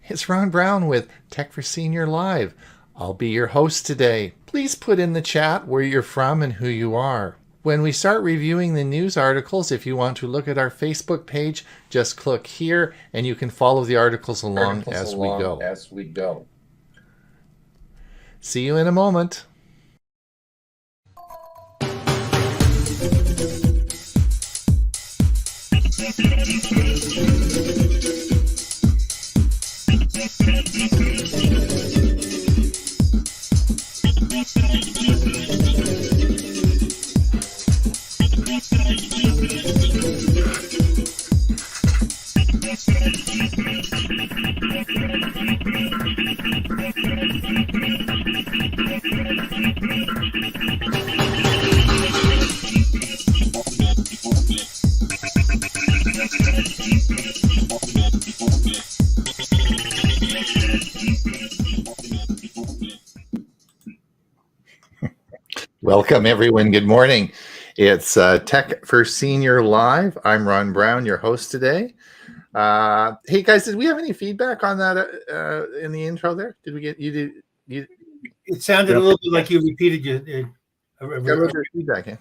It's Ron Brown with Tech for Senior Live. I'll be your host today. Please put in the chat where you're from and who you are. When we start reviewing the news articles, if you want to look at our Facebook page, just click here and you can follow the articles along as we go. See you in a moment. Welcome, everyone. Good morning. It's Tech for Senior Live. I'm Ron Brown, your host today. Hey, guys, did we have any feedback on that in the intro there? Did we get you? It sounded a little bit like you repeated your feedback.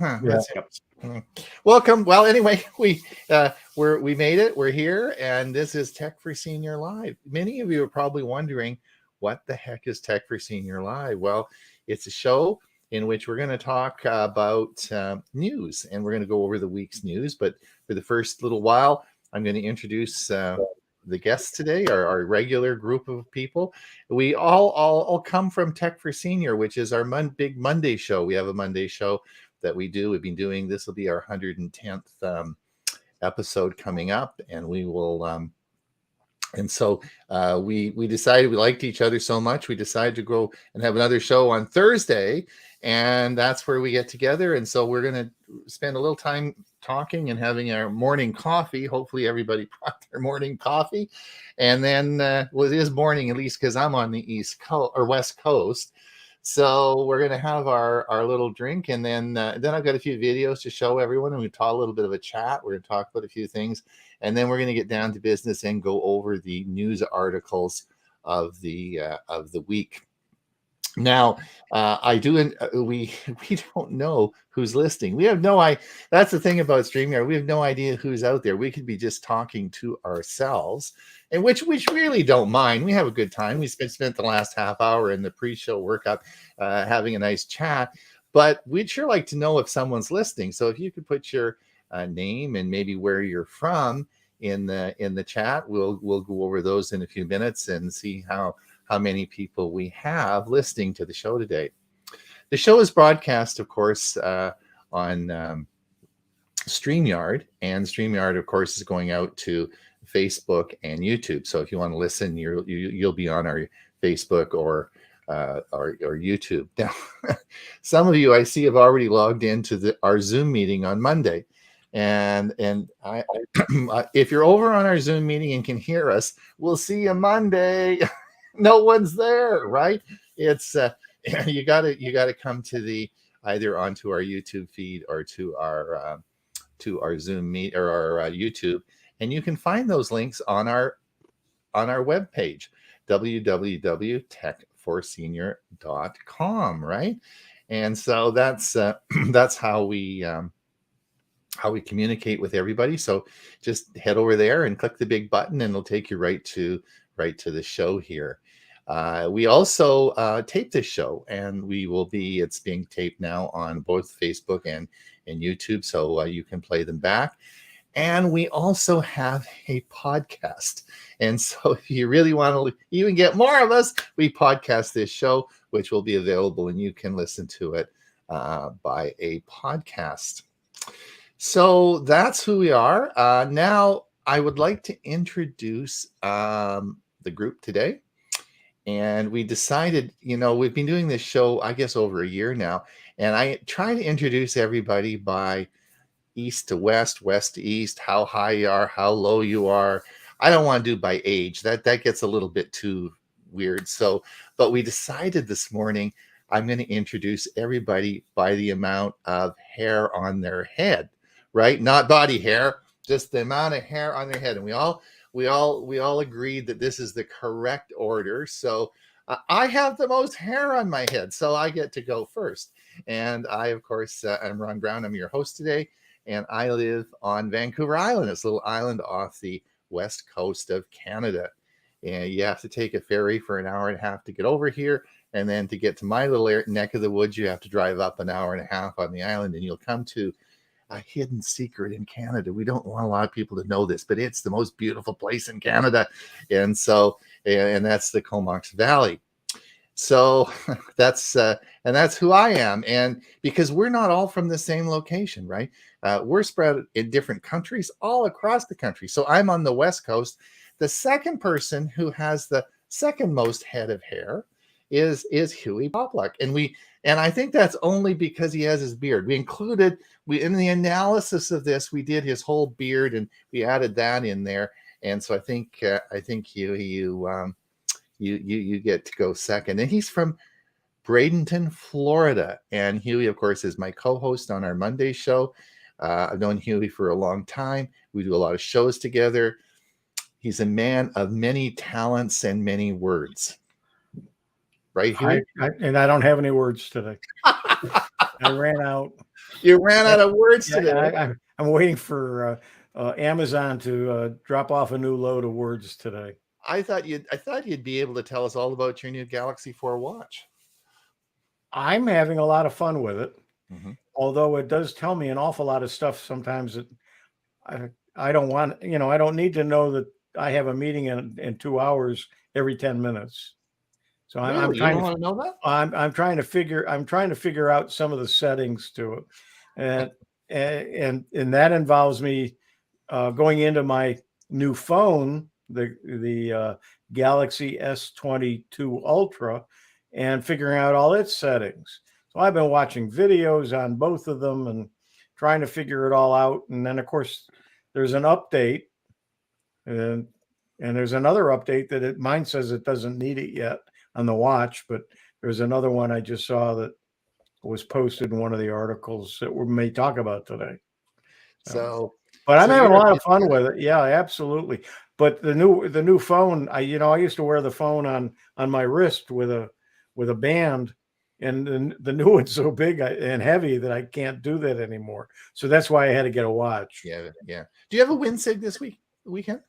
Welcome. Well, anyway, we made it. We're here, and this is Tech for Senior Live. Many of you are probably wondering, what the heck is Tech for Senior Live? Well, it's a show in which we're going to talk about news, and we're going to go over the week's news. But for the first little while, I'm going to introduce the guests today, our regular group of people. We all come from Tech for Senior, which is our big Monday show. We have a Monday show that we do. We've been doing, this will be our 110th episode coming up, and we will and so we decided we liked each other so much, we decided to go and have another show on Thursday, and that's where we get together. And so we're going to spend a little time talking and having our morning coffee. Hopefully everybody brought their morning coffee. And then, well, it is morning, at least because I'm on the East Coast or West Coast. So we're going to have our little drink, and then I've got a few videos to show everyone, and we talk a little bit of a chat. We're going to talk about a few things, and then we're going to get down to business and go over the news articles of the week. Now, we don't know who's listening. We have no idea. That's the thing about StreamYard. We have no idea who's out there. We could be just talking to ourselves, and which we really don't mind. We have a good time. We spent the last half hour in the pre-show workup having a nice chat, but we'd sure like to know if someone's listening. So if you could put your name and maybe where you're from in the chat, we'll go over those in a few minutes and see how many people we have listening to the show today. The show is broadcast, of course, on StreamYard, and StreamYard, of course, is going out to Facebook and YouTube. So if you want to listen, you'll be on our Facebook or YouTube. Now, some of you I see have already logged into our Zoom meeting on Monday. And I if you're over on our Zoom meeting and can hear us, we'll see you Monday. No one's there, right? It's you gotta come to either onto our YouTube feed or to our Zoom meet or our YouTube, and you can find those links on our webpage, www.techforsenior.com, right? And so that's how we communicate with everybody. So just head over there and click the big button, and it'll take you right to the show here. We also tape this show, and it's being taped now on both Facebook and YouTube, so you can play them back. And we also have a podcast. And so if you really want to even get more of us, we podcast this show, which will be available, and you can listen to it by a podcast. So that's who we are. Now, I would like to introduce the group today. And we decided, we've been doing this show, I guess, over a year now. And I try to introduce everybody by east to west, west to east, how high you are, how low you are. I don't want to do by age. That gets a little bit too weird. But we decided this morning, I'm going to introduce everybody by the amount of hair on their head, right? Not body hair, just the amount of hair on their head. And we all we all agreed that this is the correct order. So I have the most hair on my head, so I get to go first. And I, of course, I'm Ron Brown. I'm your host today, and I live on Vancouver Island, this little island off the west coast of Canada. And you have to take a ferry for an hour and a half to get over here. And then to get to my little neck of the woods, you have to drive up an hour and a half on the island, and you'll come to a hidden secret in Canada. We don't want a lot of people to know this, but it's the most beautiful place in Canada. And so, and that's the Comox Valley. So that's who I am. And because we're not all from the same location, right? We're spread in different countries all across the country. So I'm on the West Coast. The second person who has the second most head of hair is Huey Popluck. And I think that's only because he has his beard. We in the analysis of this, we did his whole beard and we added that in there. And so I think Huey, you get to go second. And he's from Bradenton, Florida. And Huey, of course, is my co-host on our Monday show. I've known Huey for a long time. We do a lot of shows together. He's a man of many talents and many words. Right, Huey? And I don't have any words today. I ran out. You ran out of words today. I'm waiting for Amazon to drop off a new load of words today. I thought you'd be able to tell us all about your new Galaxy 4 watch. I'm having a lot of fun with it, although it does tell me an awful lot of stuff sometimes that I don't want, I don't need to know that I have a meeting in 2 hours every 10 minutes. So I'm trying to know that. I'm trying to figure out some of the settings to it, and that involves me going into my new phone, the Galaxy S22 Ultra, and figuring out all its settings. So I've been watching videos on both of them and trying to figure it all out. And then, of course, there's an update, and there's another update that mine says it doesn't need it yet on the watch, but there's another one I just saw that was posted in one of the articles that we may talk about today. But I'm having a lot of fun with it. Yeah, absolutely. But the new phone, I used to wear the phone on my wrist with a band, and the new one's so big and heavy that I can't do that anymore. So that's why I had to get a watch. Yeah. Do you have a WinSig this weekend?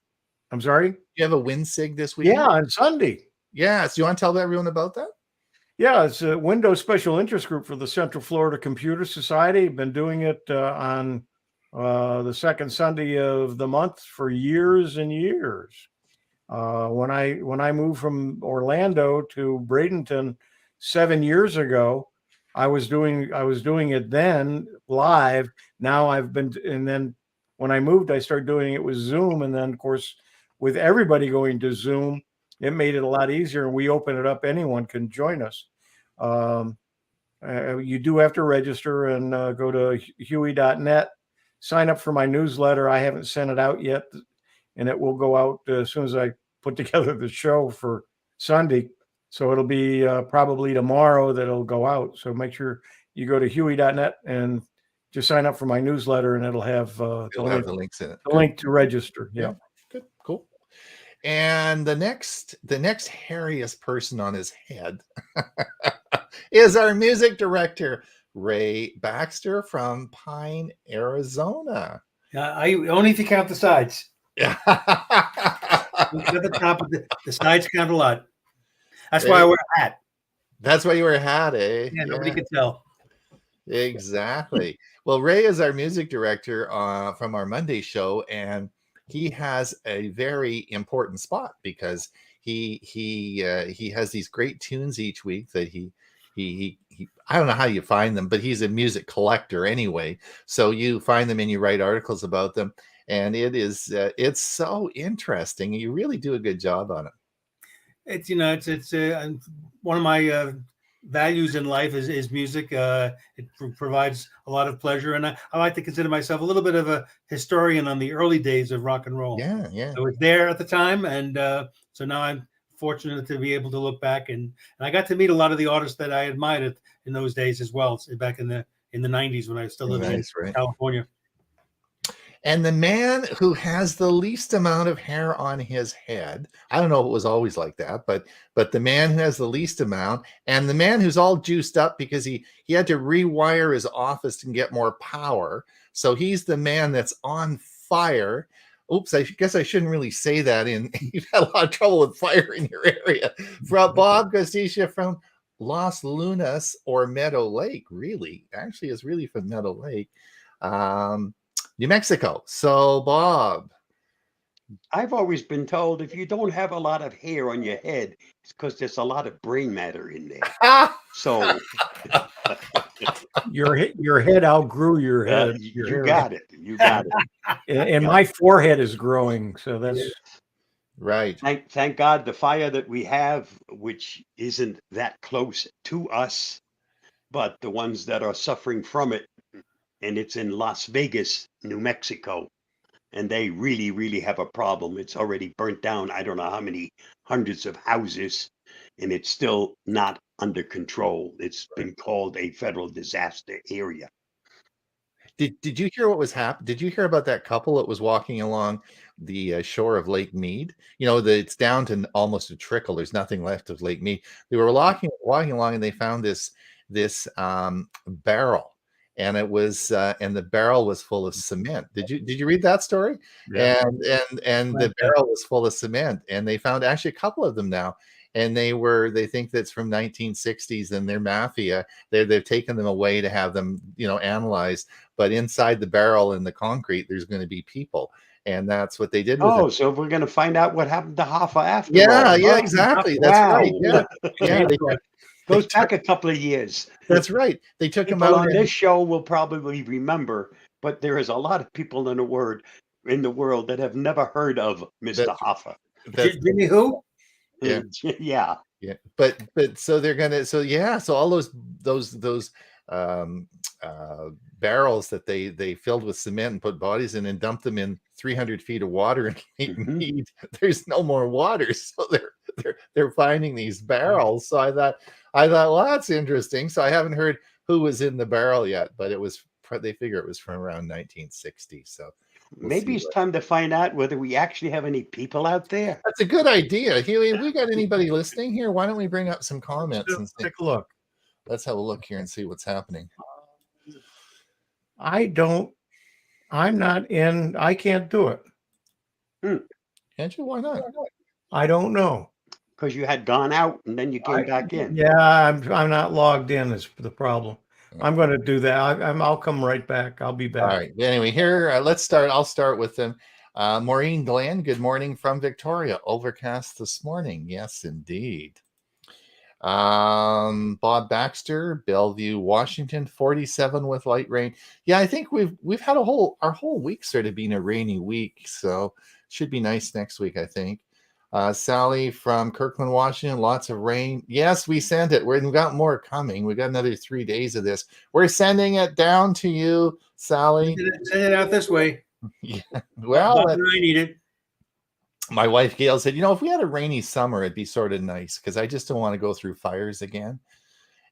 I'm sorry? Do you have a WinSig this weekend? Yeah, on Sunday. Yes. Do you want to tell everyone about that? Yeah, it's a Windows Special Interest Group for the Central Florida Computer Society. Been doing it on the second Sunday of the month for years and years. When I moved from Orlando to Bradenton 7 years ago, I was doing it then live. Now and then when I moved, I started doing it with Zoom, and then of course with everybody going to Zoom, it made it a lot easier. And we open it up; anyone can join us. You do have to register and go to huey.net. Sign up for my newsletter. I haven't sent it out yet, and it will go out as soon as I put together the show for Sunday. So it'll be probably tomorrow that it'll go out. So make sure you go to huey.net and just sign up for my newsletter, and it'll have the links in it. The link to register. Yeah. Good. Cool. And the next hairiest person on his head is our music director, Ray Baxter from Pine, Arizona. Only if you count the sides. Yeah. At the top of the sides count a lot. That's why I wear a hat. That's why you wear a hat, eh? Yeah, nobody can tell. Exactly. Well, Ray is our music director from our Monday show, and he has a very important spot because he has these great tunes each week that he I don't know how you find them, but he's a music collector anyway. So you find them and you write articles about them, and it's so interesting. You really do a good job on it. It's one of my values in life is music. It provides a lot of pleasure, and I like to consider myself a little bit of a historian on the early days of rock and roll. Yeah. I was there at the time, and so now I'm fortunate to be able to look back, and I got to meet a lot of the artists that I admired in those days as well, back in the 90s when I was still living in California. And the man who has the least amount of hair on his head, I don't know if it was always like that, but the man who has the least amount, and the man who's all juiced up because he had to rewire his office and get more power. So he's the man that's on fire. Oops, I guess I shouldn't really say that. You've had a lot of trouble with fire in your area. From Bob Gosticia from Los Lunas or Meadow Lake, really. Actually, it's really from Meadow Lake, New Mexico. So, Bob. I've always been told if you don't have a lot of hair on your head, it's because there's a lot of brain matter in there. So Your head outgrew your head. you got it. You got it. And my forehead is growing, so that's Right. Thank God the fire that we have, which isn't that close to us, but the ones that are suffering from it, and it's in Las Vegas, New Mexico, and they really, really have a problem. It's already burnt down. I don't know how many hundreds of houses, and it's still not under control. It's been called a federal disaster area. Did you hear what was happening? Did you hear about that couple that was walking along the shore of Lake Mead? You know, it's down to almost a trickle. There's nothing left of Lake Mead. They were walking along, and they found this barrel, and it was and the barrel was full of cement. Did you read that story? Yeah. And the barrel was full of cement, and they found actually a couple of them now. And they think that's from 1960s, and they're mafia. They've taken them away to have them, analyzed. But inside the barrel in the concrete, there's going to be people, and that's what they did. Oh, so we're going to find out what happened to Hoffa after all. Yeah, huh? exactly. That's Wow. right. Yeah. Goes back a couple of years. That's right. They took him People out. on this show will probably remember, but there is a lot of people in the world that have never heard of Mr. Hoffa. Jimmy who? Yeah. Yeah. Yeah, but so they're gonna so all those barrels that they filled with cement and put bodies in and dumped them in 300 feet of water and Mead. There's no more water, so they're finding these barrels. So I thought, well, that's interesting. So I haven't heard who was in the barrel yet, but they figure it was from around 1960. So maybe it's time to find out whether we actually have any people out there. that's a good idea. Huey, have we got anybody listening here? Why don't we bring up some comments and see? take a look. Let's have a look here and see what's happening. I'm not in. I can't do it. Can't you? Why not? I don't know. Because you had gone out and then you came back in. Yeah, I'm not logged in is the problem. I'm going to do that. I'll come right back. I'll be back. All right. Anyway, here, let's start. I'll start with them. Maureen Glenn, good morning from Victoria. Overcast this morning. Yes, indeed. Bob Baxter, Bellevue, Washington, 47 with light rain. Yeah, I think we've had our whole week sort of been a rainy week, so should be nice next week, I think. Sally from Kirkland, Washington, lots of rain. Yes, we sent it. We've got more coming. We got another 3 days of this. We're sending it down to you, Sally. Send it out this way. Yeah. Well, I need it. my wife Gail said, if we had a rainy summer, it'd be sort of nice because I just don't want to go through fires again.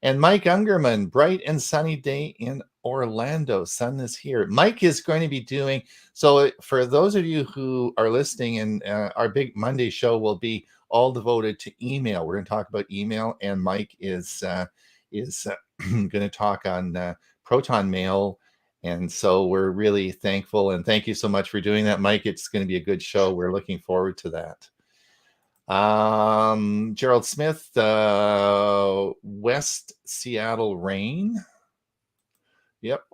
And Mike Ungerman, bright and sunny day in Orlando. Sun is here. Mike is going to be doing, so for those of you who are listening, and our big Monday show will be all devoted to email. We're going to talk about email, and Mike is going to talk on Proton Mail. And so we're really thankful, and thank you so much for doing that, Mike. It's going to be a good show. We're looking forward to that. Gerald Smith, West Seattle rain. Yep.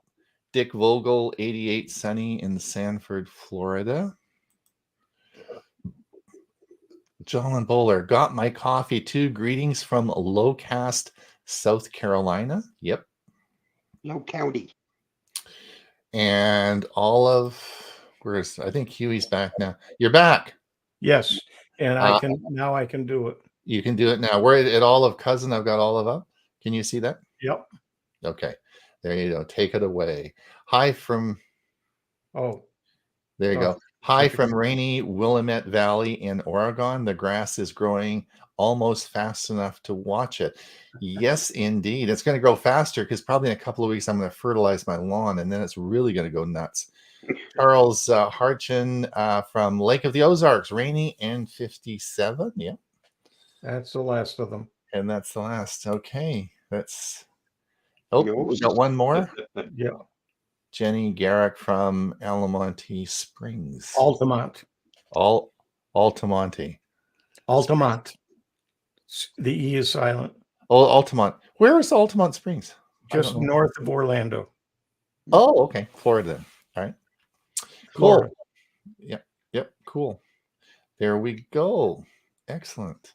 Dick Vogel, 88 sunny in Sanford, Florida. John Bowler, got my coffee too. Greetings from Lowcast, South Carolina. Yep. Low County. And I think Huey's back now. You're back. Yes, and I can do it. You can do it now. We're at Olive Cousin. I've got Olive up. Can you see that? Yep. Okay. There you go. Take it away. Hi from. Oh, there you go. Hi from rainy Willamette Valley in Oregon. The grass is growing almost fast enough to watch it. Yes, indeed. It's going to grow faster because probably in a couple of weeks I'm going to fertilize my lawn, and then it's really going to go nuts. Charles Harchin from Lake of the Ozarks, rainy and 57. Yeah, That's the last of them. and that's the last. Okay, that's. You Oh, know, we got one more. Yeah. Jenny Garrick from Alamonte Springs. Altamont. Altamonte. Altamont. The E is silent. Oh, Altamont. Where is Altamont Springs? I Just don't know. north of Orlando. Oh, okay. Florida then. All right. Florida. Cool. Yep. Cool. There we go. Excellent.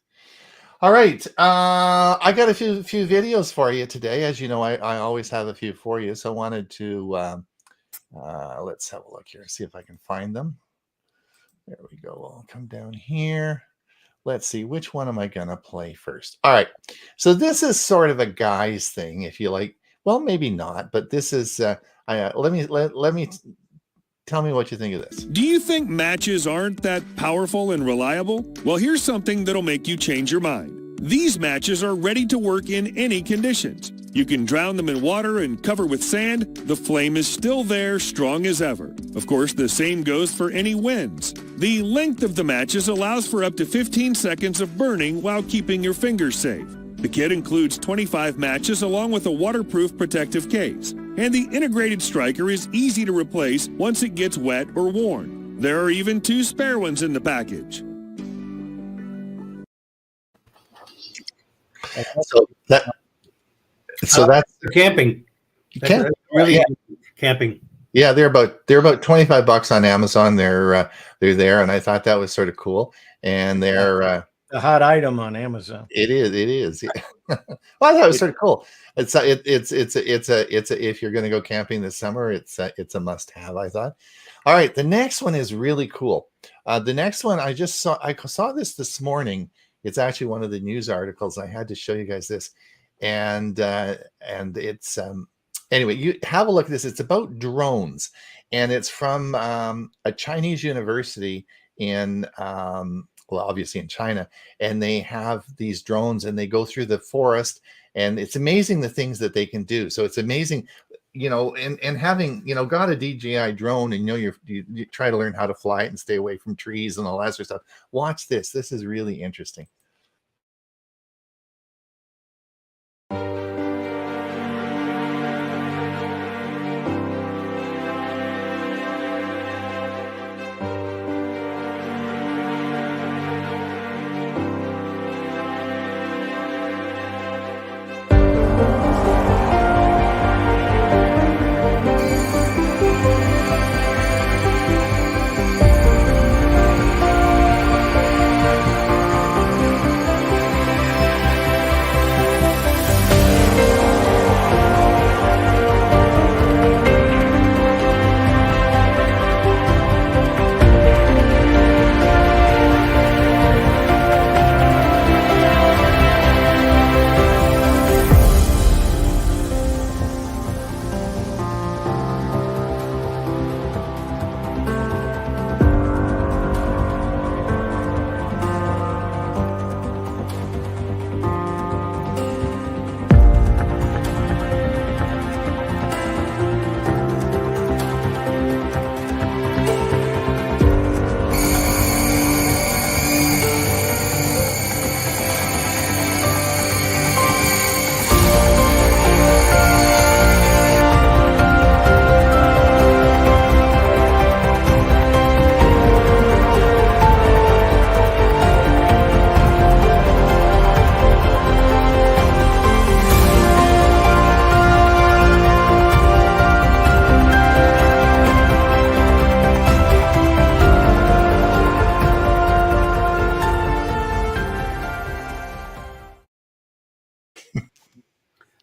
All right. I got a few videos for you today. As you know, I always have a few for you. So I wanted to let's have a look here, see if I can find them. There we go. I'll come down here. Let's see, which one am I going to play first? All right. So this is sort of a guy's thing, if you like. Well, maybe not, but this is, let me tell me what you think of this. Do you think matches aren't that powerful and reliable? Well, here's something that'll make you change your mind. These matches are ready to work in any conditions. You can drown them in water and cover with sand. The flame is still there, strong as ever. Of course, the same goes for any winds. The length of the matches allows for up to 15 seconds of burning while keeping your fingers safe. The kit includes 25 matches along with a waterproof protective case. And the integrated striker is easy to replace once it gets wet or worn. There are even 2 spare ones in the package. So that's Camping. Camp- That's really camping. yeah, they're about $25 on Amazon. They're there, and I thought that was sort of cool. And they're A hot item on Amazon. it is. Yeah. Well, I thought it was sort of cool. It's if you're going to go camping this summer, it's a must have, I thought. All right, the next one is really cool. The next one I saw this morning. It's actually one of the news articles. I had to show you guys this, and it's anyway. You have a look at this. It's about drones, and it's from a Chinese university in well, obviously in China, and they have these drones, and they go through the forest, and it's amazing the things that they can do. So it's amazing, and having got a DJI drone, and you try to learn how to fly it and stay away from trees and all that sort of stuff. Watch this. This is really interesting.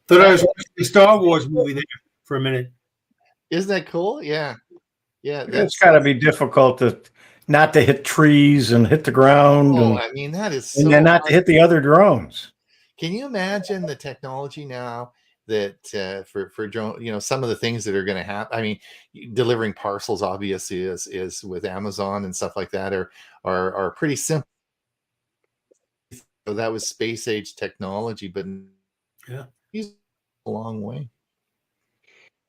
Thought I was watching the Star Wars movie there for a minute. Isn't that cool? Yeah. It's got to be difficult not to hit trees and hit the ground, Oh, I mean, that is so and then not to hit the other drones. Can you imagine the technology now that for drone, some of the things that are going to happen? I mean, delivering parcels obviously is with Amazon and stuff like that are pretty simple. So that was space age technology, but Yeah. he's a long way.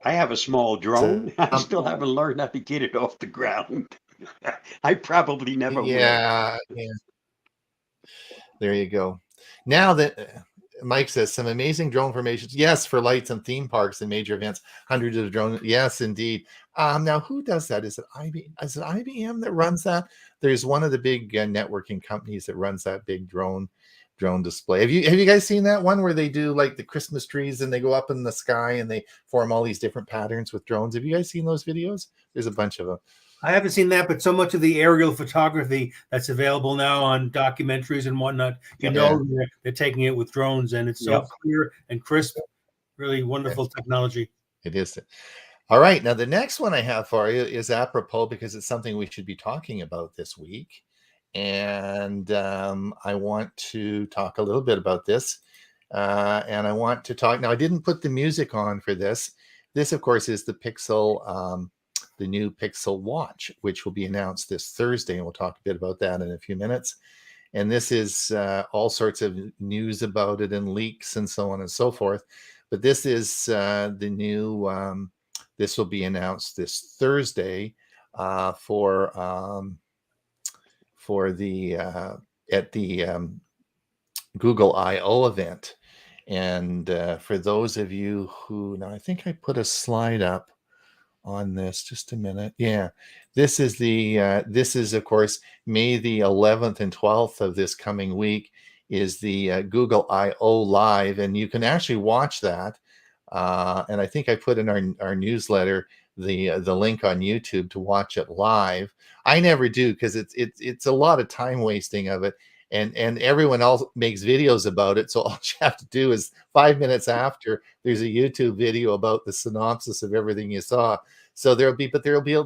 I have a small drone. I still haven't learned how to get it off the ground. I probably never will. Yeah, yeah. There you go. Now that Mike says some amazing drone formations. Yes, for lights and theme parks and major events, hundreds of drones. Yes, indeed. Now, who does that? Is it IBM? Is it IBM that runs that? There's one of the big networking companies that runs that big drone display. Have you guys seen that one where they do like the Christmas trees and they go up in the sky and they form all these different patterns with drones? Have you guys seen those videos? There's a bunch of them. I haven't seen that, but so much of the aerial photography that's available now on documentaries and whatnot, they're taking it with drones, and it's so clear and crisp. Really wonderful technology. It is. All right. Now, the next one I have for you is apropos because it's something we should be talking about this week. And I want to talk a little bit about this. And I want to talk. Now, I didn't put the music on for this. This, of course, is the Pixel. The new Pixel Watch, which will be announced this Thursday, and we'll talk a bit about that in a few minutes. And this is all sorts of news about it and leaks and so on and so forth. But this is the new. This will be announced this Thursday for the at the Google I/O event. And for those of you who now, I think I put a slide up on this, just a minute. Yeah, this is of course May the 11th and 12th of this coming week is the Google I/O Live, and you can actually watch that. And I think I put in our newsletter the link on YouTube to watch it live. I never do because it's a lot of time wasting of it. And everyone else makes videos about it. So all you have to do is 5 minutes after, there's a YouTube video about the synopsis of everything you saw. So there'll be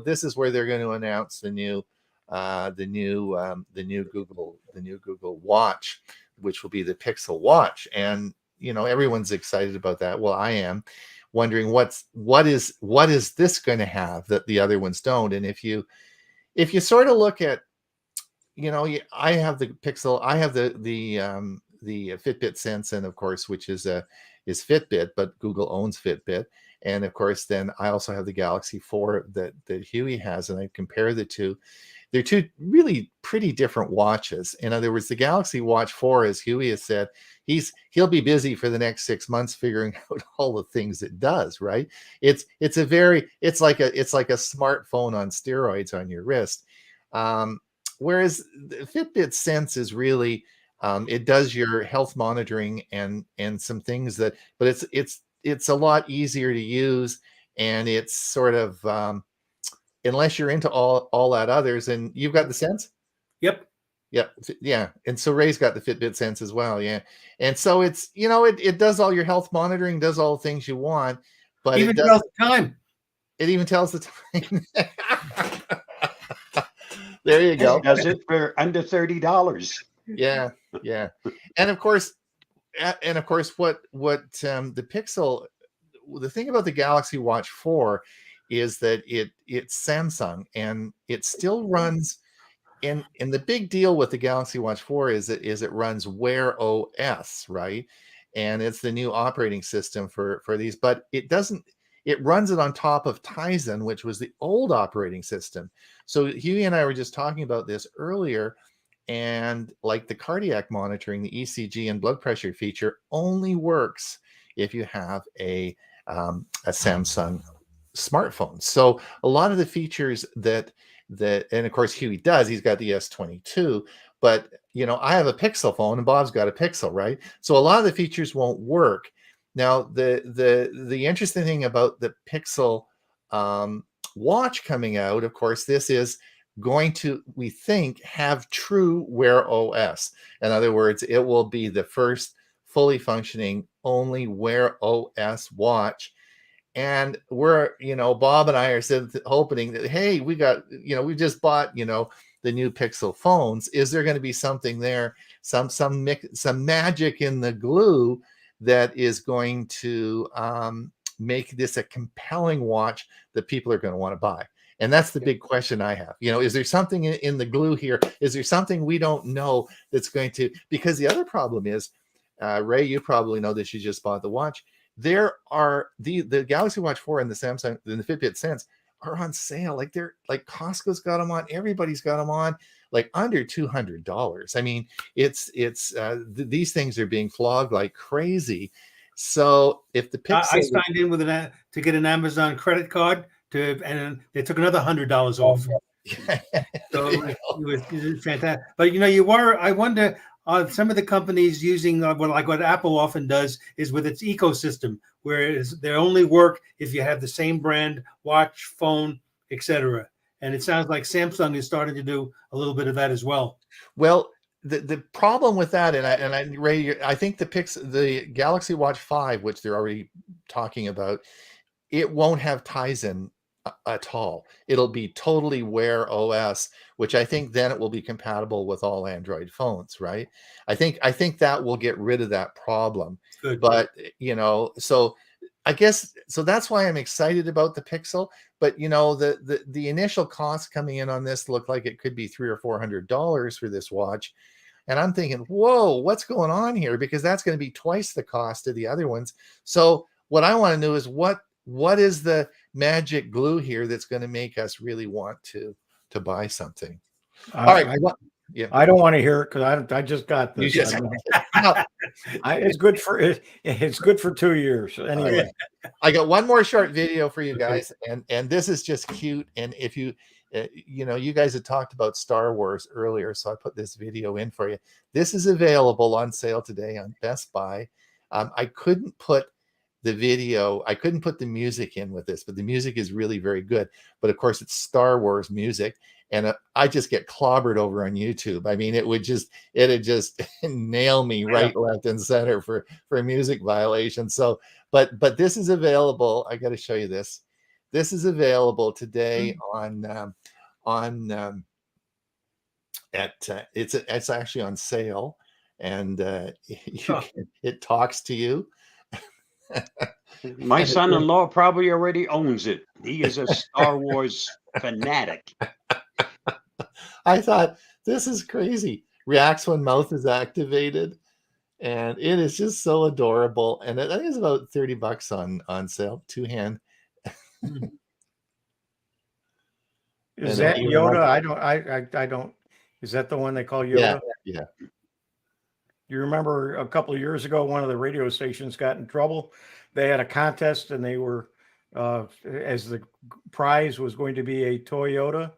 this is where they're going to announce the new Google Watch, which will be the Pixel Watch. And everyone's excited about that. Well, I am wondering what is this going to have that the other ones don't. And if you sort of look at, I have the Pixel, I have the Fitbit Sense, and of course, which is Fitbit, but Google owns Fitbit. And of course, then I also have the Galaxy 4 that Huey has, and I compare the two. They're two really pretty different watches. In other words, the Galaxy Watch 4, as Huey has said, he'll be busy for the next 6 months figuring out all the things it does, right? It's like a smartphone on steroids on your wrist. Whereas the Fitbit Sense is really it does your health monitoring and some things but it's a lot easier to use, and it's sort of unless you're into all that others. And you've got the Sense? Yep. Yeah. And so Ray's got the Fitbit Sense as well. Yeah. And so it's, it does all your health monitoring, does all the things you want, but it tells the time. It even tells the time. There you go. It does it for under $30. Yeah. And of course, what the Pixel, the thing about the Galaxy Watch 4 is that it's Samsung, and it still runs. And the big deal with the Galaxy Watch 4 is it runs Wear OS, right? And it's the new operating system for these, but it runs it on top of Tizen, which was the old operating system. So Huey and I were just talking about this earlier, and like the cardiac monitoring, the ECG and blood pressure feature only works if you have a Samsung smartphone. So a lot of the features that and of course Huey does, he's got the S22, but I have a Pixel phone and Bob's got a Pixel, right? So a lot of the features won't work. Now, the interesting thing about the Pixel Watch coming out, of course, this is going to, we think, have true Wear OS. In other words, it will be the first fully functioning only Wear OS watch. And we're, Bob and I are hoping that, hey, we just bought, the new Pixel phones. Is there going to be something there, some magic in the glue that is going to make this a compelling watch that people are going to want to buy? And that's the big question I have. Is there something in the glue here? Is there something we don't know that's going to, because the other problem is, Ray, you probably know this, you just bought the watch. there are the Galaxy Watch 4 and the Samsung and the Fitbit Sense are on sale. Like they're like Costco's got them on, everybody's got them on, like under $200. I mean, these things are being flogged like crazy. So if the Pixel, I signed in with to get an Amazon credit card and they took another $100 off. So it was fantastic. But I wonder, some of the companies using what Apple often does is with its ecosystem, whereas they only work if you have the same brand watch, phone, etc. And it sounds like Samsung is starting to do a little bit of that as well. Well, the problem with that, Ray, I think the Galaxy Watch 5, which they're already talking about, it won't have Tizen at all. It'll be totally Wear OS, which I think then it will be compatible with all Android phones, right? I think that will get rid of that problem. Good. But so I guess so that's why I'm excited about the Pixel. But the initial cost coming in on this looked like it could be $300 or $400 for this watch. And I'm thinking, whoa, what's going on here? Because that's going to be twice the cost of the other ones. So what I want to know is what is the magic glue here that's going to make us really want to buy something? All right. I don't want to hear it because I just got this. It's good for 2 years. Anyway, I got one more short video for you guys, and this is just cute. And if you you guys had talked about Star Wars earlier, so I put this video in for you. This is available on sale today on Best Buy. I couldn't put the music in with this, but the music is really very good. But of course, it's Star Wars music, and I just get clobbered over on YouTube. I mean, it'd just nail me right, left, and center for music violations. So, but this is available. I got to show you this. This is available today it's actually on sale, and it talks to you. My son-in-law probably already owns it. He is a Star Wars fanatic. I thought, this is crazy. Reacts when mouth is activated, and it is just so adorable. And I think it's about $30 on sale, two-hand. Is that Yoda? I don't. Is that the one they call Yoda? Yeah. You remember a couple of years ago, one of the radio stations got in trouble. They had a contest, and they were, as the prize was going to be a Toyota,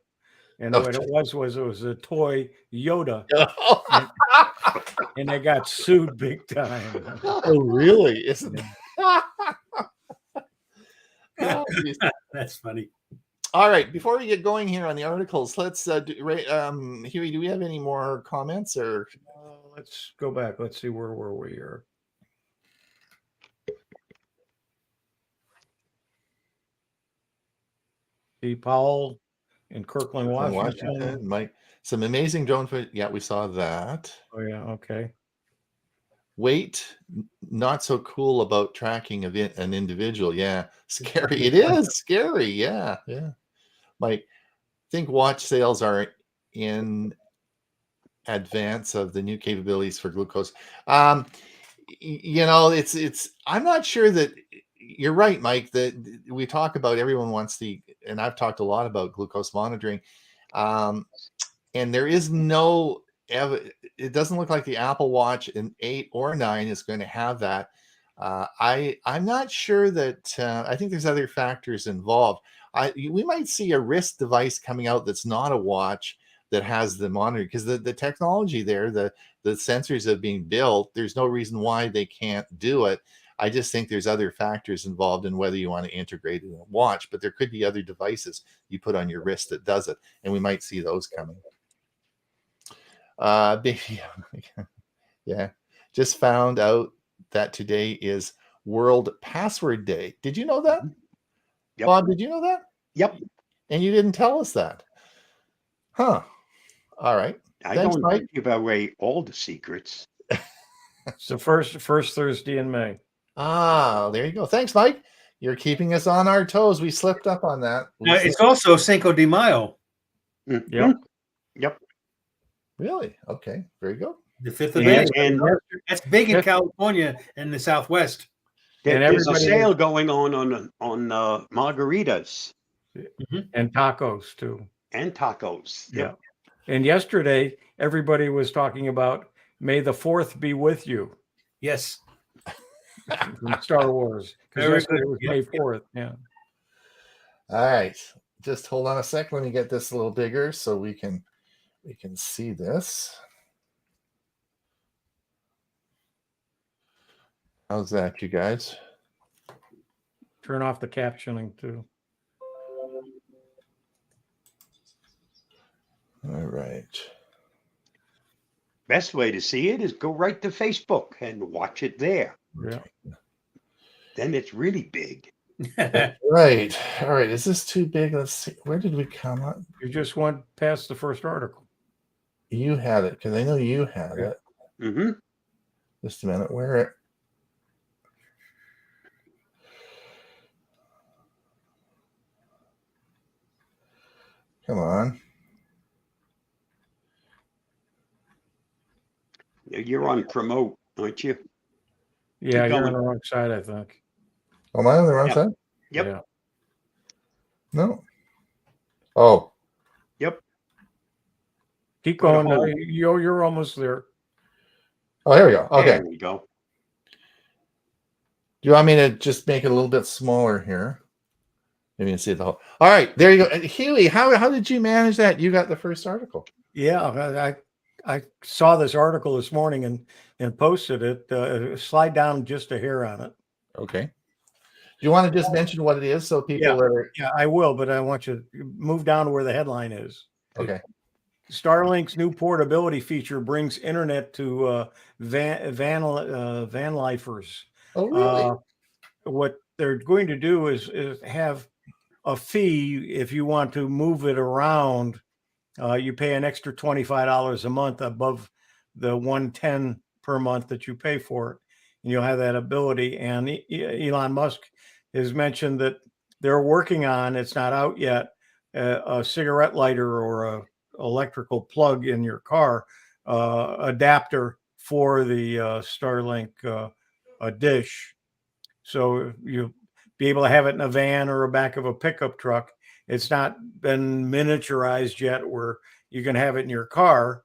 and what it was a toy Yoda, and they got sued big time. Oh, really? Isn't That's funny. All right. Before we get going here on the articles, let's Huey, do we have any more comments or? Let's go back. Let's see, where were we here? The Powell in Kirkland, Washington. Mike, some amazing drone footage. Yeah, we saw that. Oh yeah, okay. Wait, not so cool about tracking of an individual. Yeah, scary. It is scary. Yeah. Mike, I think watch sales are in advance of the new capabilities for glucose. It's I'm not sure that you're right, Mike, that we talk about everyone wants and I've talked a lot about glucose monitoring, and there is no it doesn't look like the Apple Watch in 8 or 9 is going to have that. I'm not sure that I think there's other factors involved. We might see a wrist device coming out that's not a watch that has the monitor, because the technology there, the sensors have been built. There's no reason why they can't do it. I just think there's other factors involved in whether you want to integrate it in a watch, but there could be other devices you put on your wrist that does it, and we might see those coming. Yeah, just found out that today is World Password Day. Did you know that? Yep. Bob, did you know that? Yep. And you didn't tell us that. Huh. All right. Thanks, don't give away all the secrets. It's the first Thursday in May. Ah, there you go. Thanks, Mike. You're keeping us on our toes. We slipped up on that. It's also Cinco de Mayo. Mm-hmm. Yep. Really? Okay. Very good. The 5th of May. That's big in California and the Southwest. There's a everybody sale going on margaritas and tacos too. and tacos. Yeah. And yesterday, everybody was talking about May the 4th be with you Yes. from Star Wars. Because Very yesterday good. was Yep, May yep. 4th. Yeah. All right. Just hold on a sec. Let me get this a little bigger so we can see this. How's that, you guys? Turn off the captioning too. All right. Best way to see it is go right to Facebook and watch it there. Yeah. Then it's really big. Right. All right. Is this too big? Let's see. Where did we come up? You just went past the first article. You had it because I know you had Yeah. it. Hmm. Just a minute. Where? Come on. You're on promote, aren't you? Yeah, Keep you're on going. the wrong side, I think. Am I on the wrong Yep. side? Yep. Yeah. No. Oh, Yep. Keep Go to going. Now. home. You're almost there. oh, here we go. Okay. There we go. Do you want me to just make it a little bit smaller here? Maybe you can see the whole. All right, there you go. Huey, how did you manage that? You got the first article. Yeah, I saw this article this morning and posted it. Slide down just a hair on it. Okay. Do you want to just mention what it is so people are Yeah, I will, but I want you to move down to where the headline is. okay? Starlink's new portability feature brings internet to van lifers. Oh, really? What they're going to do is have a fee if you want to move it around. You pay an extra $25 a month above the $110 per month that you pay for it, and you'll have that ability. And Elon Musk has mentioned that they're working on, it's not out yet, a cigarette lighter or a electrical plug in your car adapter for the Starlink dish. So you'll be able to have it in a van or a back of a pickup truck. It's not been miniaturized yet where you can have it in your car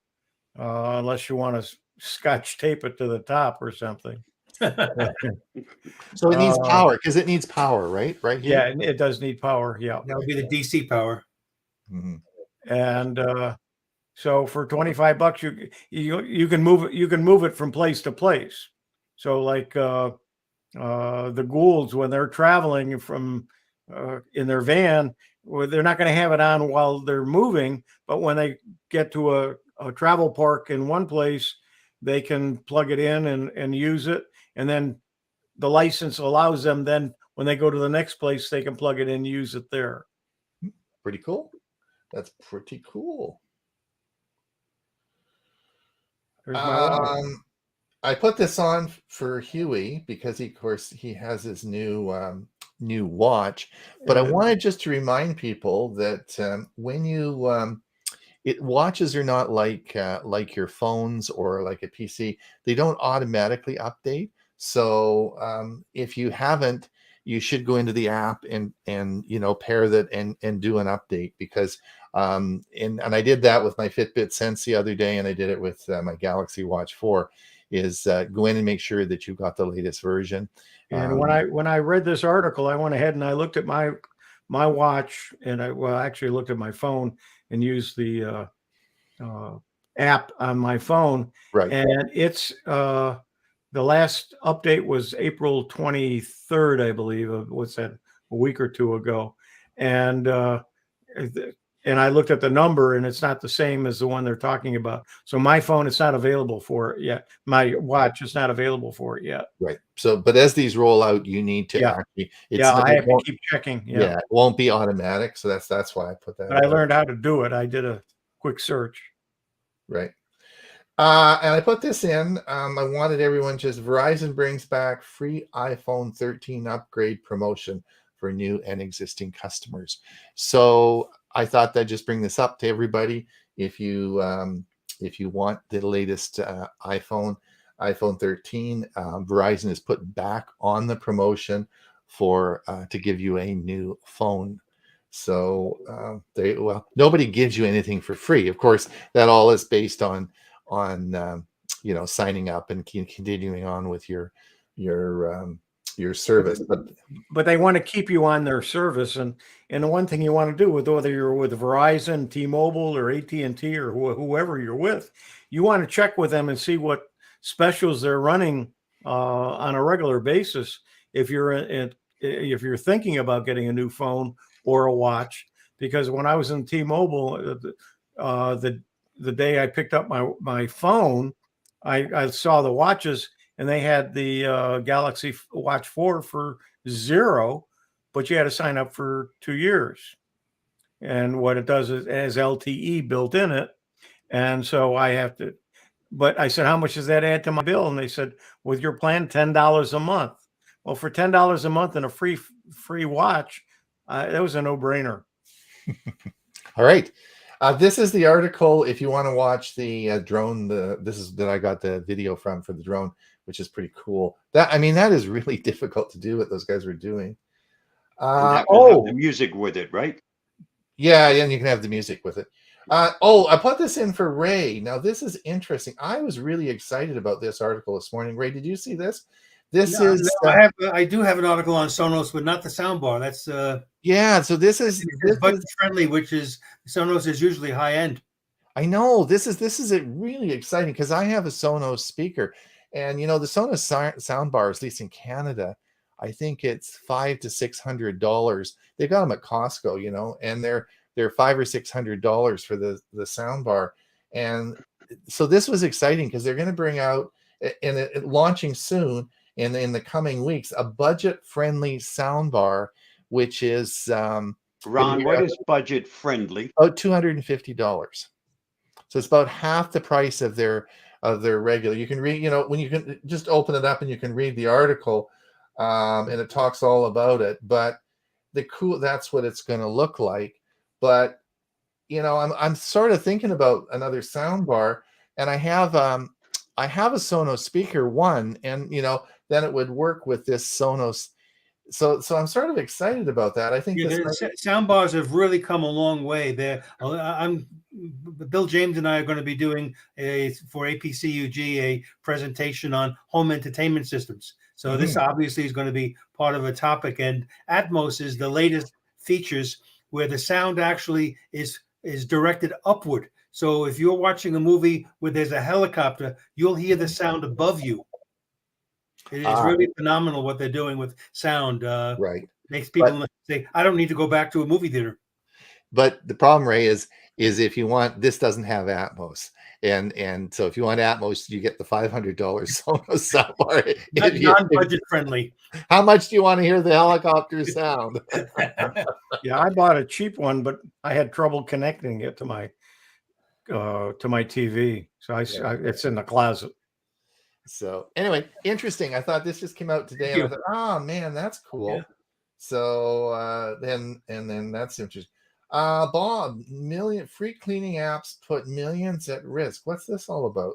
unless you want to scotch tape it to the top or something. So it needs power because it needs power, right? Right here. Yeah, it does need power. Yeah. That would be the DC power. Mhm. And so for $25 you can move it, you can move it from place to place. So like the Goulds, when they're traveling from in their van, well, they're not going to have it on while they're moving, but when they get to a travel park in one place, they can plug it in and use it, and then the license allows them, then when they go to the next place, they can plug it in and use it there. Pretty cool. That's pretty cool. There's my watch. I put this on for Huey because of course he has his new watch. But I wanted just to remind people that when you watches are not like your phones or like a PC. They don't automatically update. So if you haven't, you should go into the app and pair that and do an update because and I did that with my Fitbit Sense the other day, and I did it with my Galaxy Watch 4. Is go in and make sure that you've got the latest version. And when I read this article, I went ahead and I looked at my watch, and I actually looked at my phone and used the app on my phone. Right. And it's the last update was April 23rd, I believe. What's that? A week or two ago, and I looked at the number, and it's not the same as the one they're talking about. So my phone, it's not available for it yet. My watch is not available for it yet. Right. So, but as these roll out, you need to actually. I have to keep checking. Yeah, it won't be automatic. So that's why I put that. But I learned how to do it. I did a quick search. Right. And I put this in. I wanted everyone just Verizon brings back free iPhone 13 upgrade promotion for new and existing customers. So I thought I'd just bring this up to everybody. If you want the latest iPhone, iPhone 13, Verizon has put back on the promotion for to give you a new phone. So nobody gives you anything for free. Of course, that all is based on signing up and continuing on with your service. But they want to keep you on their service, and the one thing you want to do, with whether you're with Verizon, T-Mobile, or AT&T, or whoever you're with, you want to check with them and see what specials they're running on a regular basis. If you're thinking about getting a new phone or a watch, because when I was in T-Mobile, the day I picked up my phone, I saw the watches, and they had the Galaxy Watch 4 for $0, but you had to sign up for 2 years. And what it does is it has LTE built in it. And so I have to, but I said, how much does that add to my bill? And they said, with your plan, $10 a month. Well, for $10 a month and a free watch, that was a no-brainer. All right. This is the article. If you want to watch the drone, this is that I got the video from for the drone, which is pretty cool. That is really difficult to do what those guys were doing. And that will have the music with it, right? Yeah, and you can have the music with it. I put this in for Ray. Now, this is interesting. I was really excited about this article this morning. Ray, did you see this? I do have an article on Sonos, but not the soundbar. That's So this is budget friendly, which is Sonos is usually high end. I know this is really exciting because I have a Sonos speaker, and the Sonos soundbar, at least in Canada, I think it's $500 to $600. They got them at Costco, and they're $500 or $600 for the soundbar. And so this was exciting because they're going to bring out, and it launching soon in the coming weeks, a budget-friendly soundbar, which is Ron, what is budget friendly? about $250. So it's about half the price of their regular. You can read, when you can just open it up and you can read the article, and it talks all about it. But that's what it's going to look like. But I'm sort of thinking about another soundbar, and I have a Sonos speaker one, and then it would work with this Sonos. So I'm sort of excited about that. I think soundbars have really come a long way. Bill James and I are going to be doing for APCUG a presentation on home entertainment systems. So this obviously is going to be part of a topic, and Atmos is the latest features where the sound actually is directed upward. So if you're watching a movie where there's a helicopter, you'll hear the sound above you. It's really phenomenal what they're doing with sound. Right. Makes people say, I don't need to go back to a movie theater. But the problem, Ray, is if you want, this doesn't have Atmos. And so if you want Atmos, you get the $500 Sonos soundbar. Non-budget friendly. How much do you want to hear the helicopter sound? Yeah, I bought a cheap one, but I had trouble connecting it to my TV. So it's in the closet. So anyway, interesting. I thought this just came out today. And I thought, oh man, that's cool. Yeah. So then that's interesting. Bob, free cleaning apps put millions at risk. What's this all about?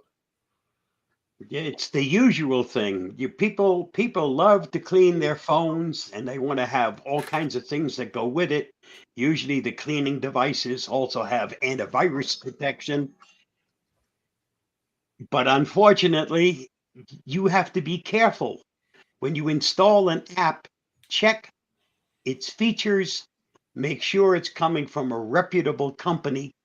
Yeah, it's the usual thing. People love to clean their phones, and they want to have all kinds of things that go with it. Usually the cleaning devices also have antivirus protection. But unfortunately, you have to be careful. When you install an app, check its features, make sure it's coming from a reputable company.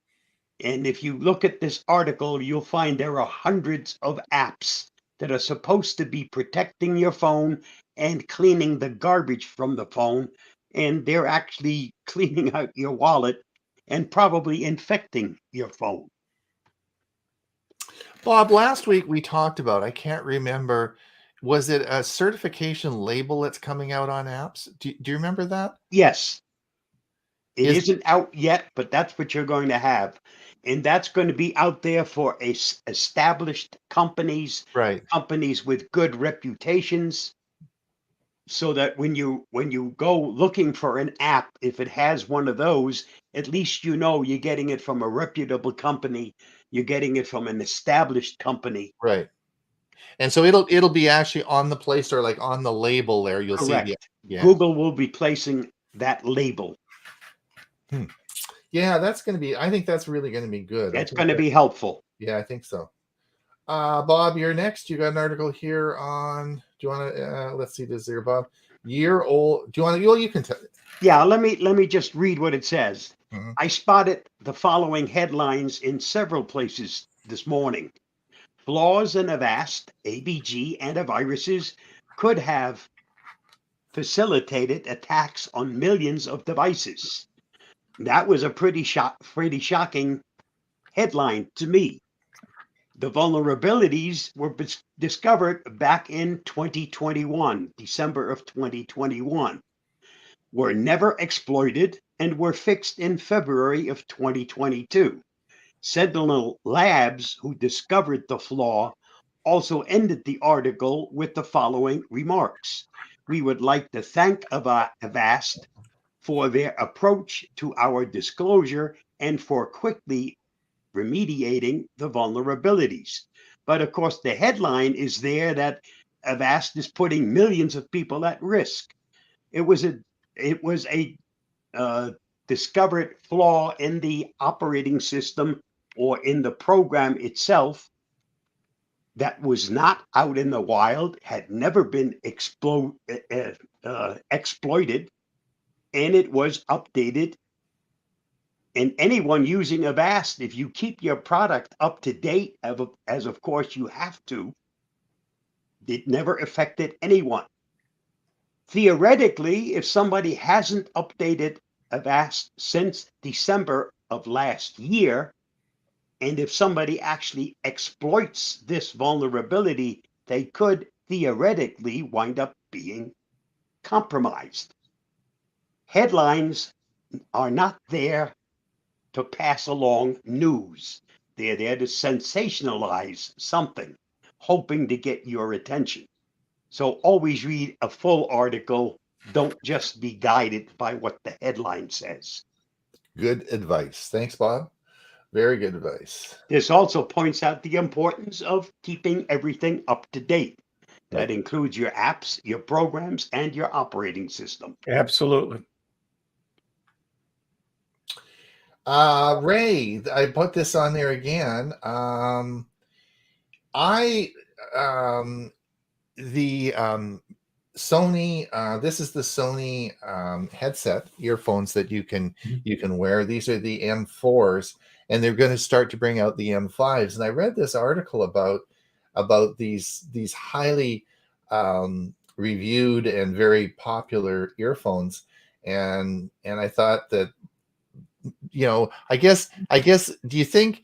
And if you look at this article, you'll find there are hundreds of apps that are supposed to be protecting your phone and cleaning the garbage from the phone. And they're actually cleaning out your wallet and probably infecting your phone. Bob, last week we talked about, I can't remember, was it a certification label that's coming out on apps? Do you remember that? Yes. It isn't out yet, but that's what you're going to have. And that's going to be out there for established companies, right? Companies with good reputations, so that when you go looking for an app, if it has one of those, at least you're getting it from a reputable company. You're getting it from an established company. Right. And so it'll be actually on the Play Store, like on the label there. You'll see the Correct. yeah. Google will be placing that label. Yeah, that's going to be. I think that's really going to be good. That's going to be helpful. Yeah, I think so. Bob, you're next. You got an article here on. Do you want to? Let's see this here, Bob. Year old. Do you want to? Well, you can tell. Yeah, let me just read what it says. Mhm. I spotted the following headlines in several places this morning. Flaws in Avast, ABG antiviruses could have facilitated attacks on millions of devices. That was a pretty shocking headline to me. The vulnerabilities were discovered back in 2021, December of 2021, were never exploited, and were fixed in February of 2022. Sentinel Labs, who discovered the flaw, also ended the article with the following remarks. We would like to thank Avast for their approach to our disclosure and for quickly remediating the vulnerabilities. But of course, the headline is there that Avast is putting millions of people at risk. It was a discovered flaw in the operating system or in the program itself that was not out in the wild, had never been exploited, and it was updated. And anyone using Avast, if you keep your product up to date, as of course you have to, it never affected anyone. Theoretically, if somebody hasn't updated Avast since December of last year, and if somebody actually exploits this vulnerability, they could theoretically wind up being compromised. Headlines are not there to pass along news. They're there to sensationalize something, hoping to get your attention. So always read a full article. Don't just be guided by what the headline says. Good advice. Thanks, Bob. Very good advice. This also points out the importance of keeping everything up to date. That includes your apps, your programs, and your operating system. Absolutely. Ray, I put this on there again. The Sony, this is the Sony headset earphones that you can wear. These are the M4s, and they're going to start to bring out the M5s. And I read this article about these highly reviewed and very popular earphones, and I thought that, you know, I guess do you think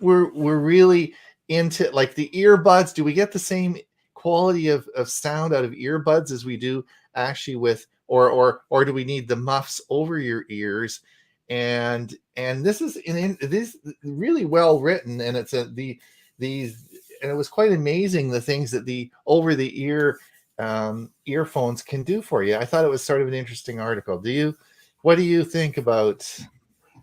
we're really into like the earbuds? Do we get the same quality of sound out of earbuds as we do actually with or do we need the muffs over your ears? And this is this really well written, and it's these and it was quite amazing the things that the over the ear earphones can do for you. I thought it was sort of an interesting article. What do you think about?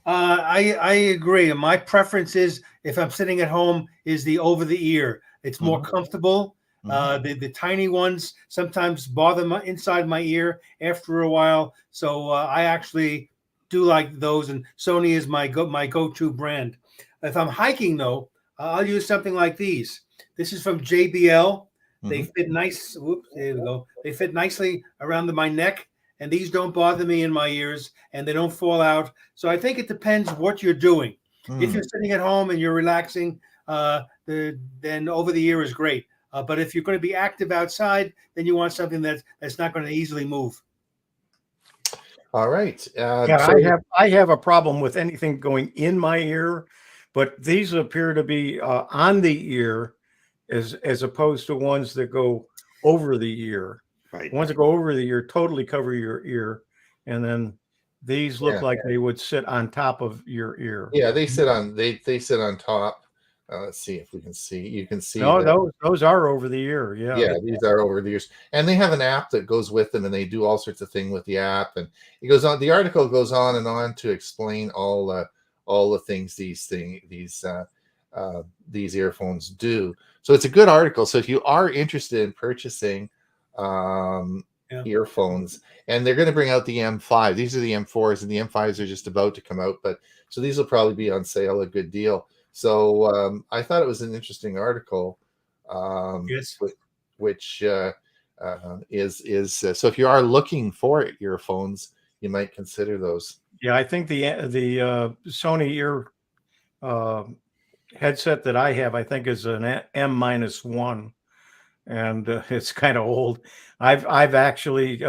I agree. My preference is, if I'm sitting at home, is the over the ear. It's more comfortable. The tiny ones sometimes bother inside my ear after a while. So I actually do like those, and Sony is my go-to brand. If I'm hiking though, I'll use something like these. This is from JBL. They fit nice. Whoops, there we go. They fit nicely around my neck, and these don't bother me in my ears, and they don't fall out. So I think it depends what you're doing. If you're sitting at home and you're relaxing, then over the ear is great. But if you're going to be active outside, then you want something that's not going to easily move. All right. Yeah, I have a problem with anything going in my ear, but these appear to be on the ear as opposed to ones that go over the ear. Right. Ones that go over the ear totally cover your ear, and then these look like they would sit on top of your ear. Yeah, they sit on sit on top. Let's see if we can see. You can see. No, those are over the ear. Yeah. Yeah, these are over the ears, and they have an app that goes with them, and they do all sorts of things with the app. And it goes on. The article goes on and on to explain all the things these these earphones do. So it's a good article. So if you are interested in purchasing earphones, and they're going to bring out the M5. These are the M4s, and the M5s are just about to come out. But so these will probably be on sale a good deal. So I thought it was an interesting article. Yes. Which is so if you are looking for earphones, you might consider those. Yeah, I think the Sony ear headset that I have, I think, is an M-1, and it's kind of old. I've actually